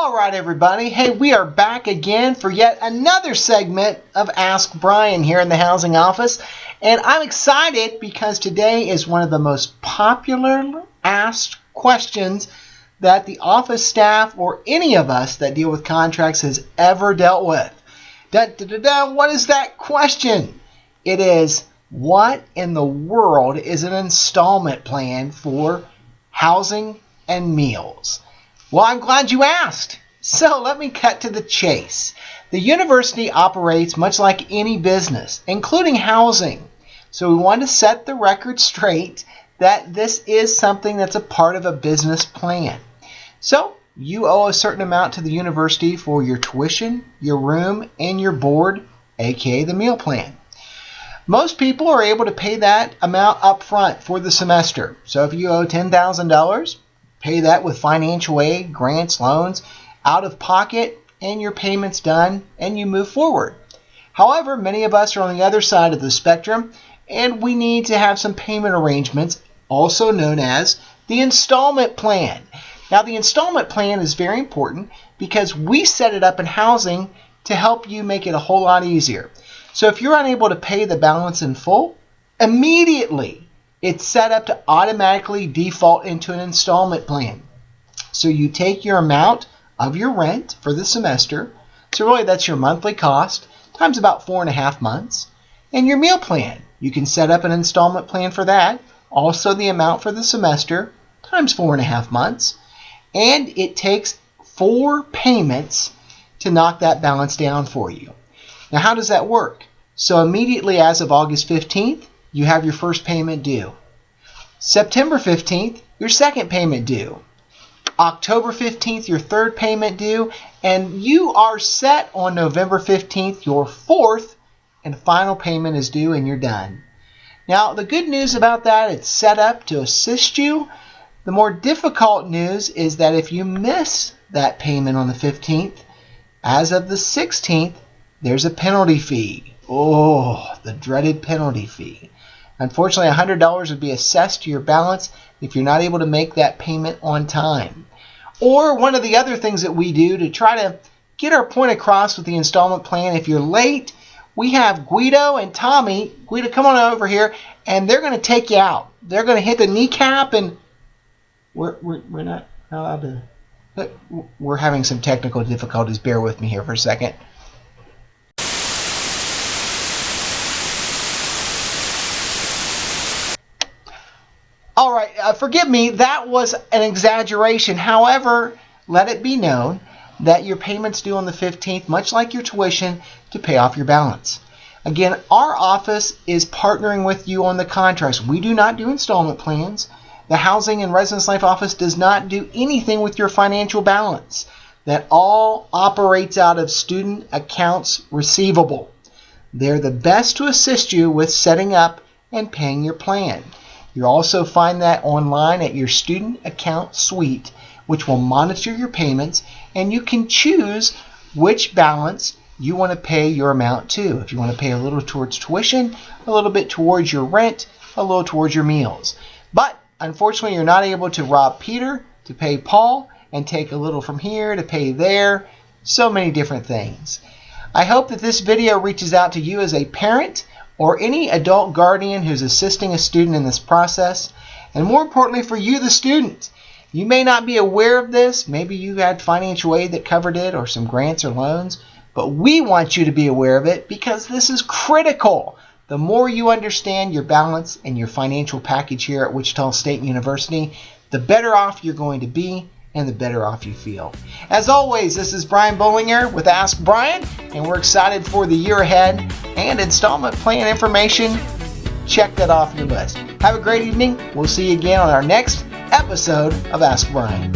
All right, everybody. Hey, we are back again for yet another segment of Ask Brian here in the housing office. And I'm excited because today is one of the most popular asked questions that the office staff or any of us that deal with contracts has ever dealt with. What is that question? It is, what in the world is an installment plan for housing and meals? Well, I'm glad you asked. So let me cut to the chase. The university operates much like any business, including housing. So we want to set the record straight that this is something that's a part of a business plan. So you owe a certain amount to the university for your tuition, your room, and your board, aka the meal plan. Most people are able to pay that amount up front for the semester. So if you owe $10,000, pay that with financial aid, grants, loans, out of pocket, and your payment's done, and you move forward. However, many of us are on the other side of the spectrum, and we need to have some payment arrangements, also known as the installment plan. Now, the installment plan is very important because we set it up in housing to help you make it a whole lot easier. So if you're unable to pay the balance in full, immediately it's set up to automatically default into an installment plan. So you take your amount of your rent for the semester, so really that's your monthly cost, times about 4.5 months, and your meal plan. You can set up an installment plan for that, also the amount for the semester, times 4.5 months, and it takes 4 payments to knock that balance down for you. Now, how does that work? So immediately as of August 15th, you have your first payment due. September 15th, your second payment due. October 15th, your third payment due. And you are set on November 15th, your fourth and final payment is due and you're done. Now, the good news about that, it's set up to assist you. The more difficult news is that if you miss that payment on the 15th, as of the 16th, there's a penalty fee. Oh, the dreaded penalty fee. Unfortunately, $100 would be assessed to your balance if you're not able to make that payment on time. Or one of the other things that we do to try to get our point across with the installment plan, if you're late, we have Guido and Tommy. Guido, come on over here, and they're going to take you out. They're going to hit the kneecap, and we're not allowed to. But we're having some technical difficulties. Bear with me here for a second. All right, forgive me, that was an exaggeration. However, let it be known that your payment's due on the 15th, much like your tuition, to pay off your balance. Again, our office is partnering with you on the contracts. We do not do installment plans. The Housing and Residence Life Office does not do anything with your financial balance. That all operates out of student accounts receivable. They're the best to assist you with setting up and paying your plan. You'll also find that online at your student account suite, which will monitor your payments, and you can choose which balance you want to pay your amount to. If you want to pay a little towards tuition, a little bit towards your rent, a little towards your meals. But unfortunately, you're not able to rob Peter to pay Paul and take a little from here to pay there. So many different things. I hope that this video reaches out to you as a parent or any adult guardian who's assisting a student in this process. And more importantly for you, the student. You may not be aware of this. Maybe you had financial aid that covered it or some grants or loans. But we want you to be aware of it because this is critical. The more you understand your balance and your financial package here at Wichita State University, the better off you're going to be and the better off you feel. As always, this is Brian Bollinger with Ask Brian, and we're excited for the year ahead and installment plan information. Check that off your list. Have a great evening. We'll see you again on our next episode of Ask Brian.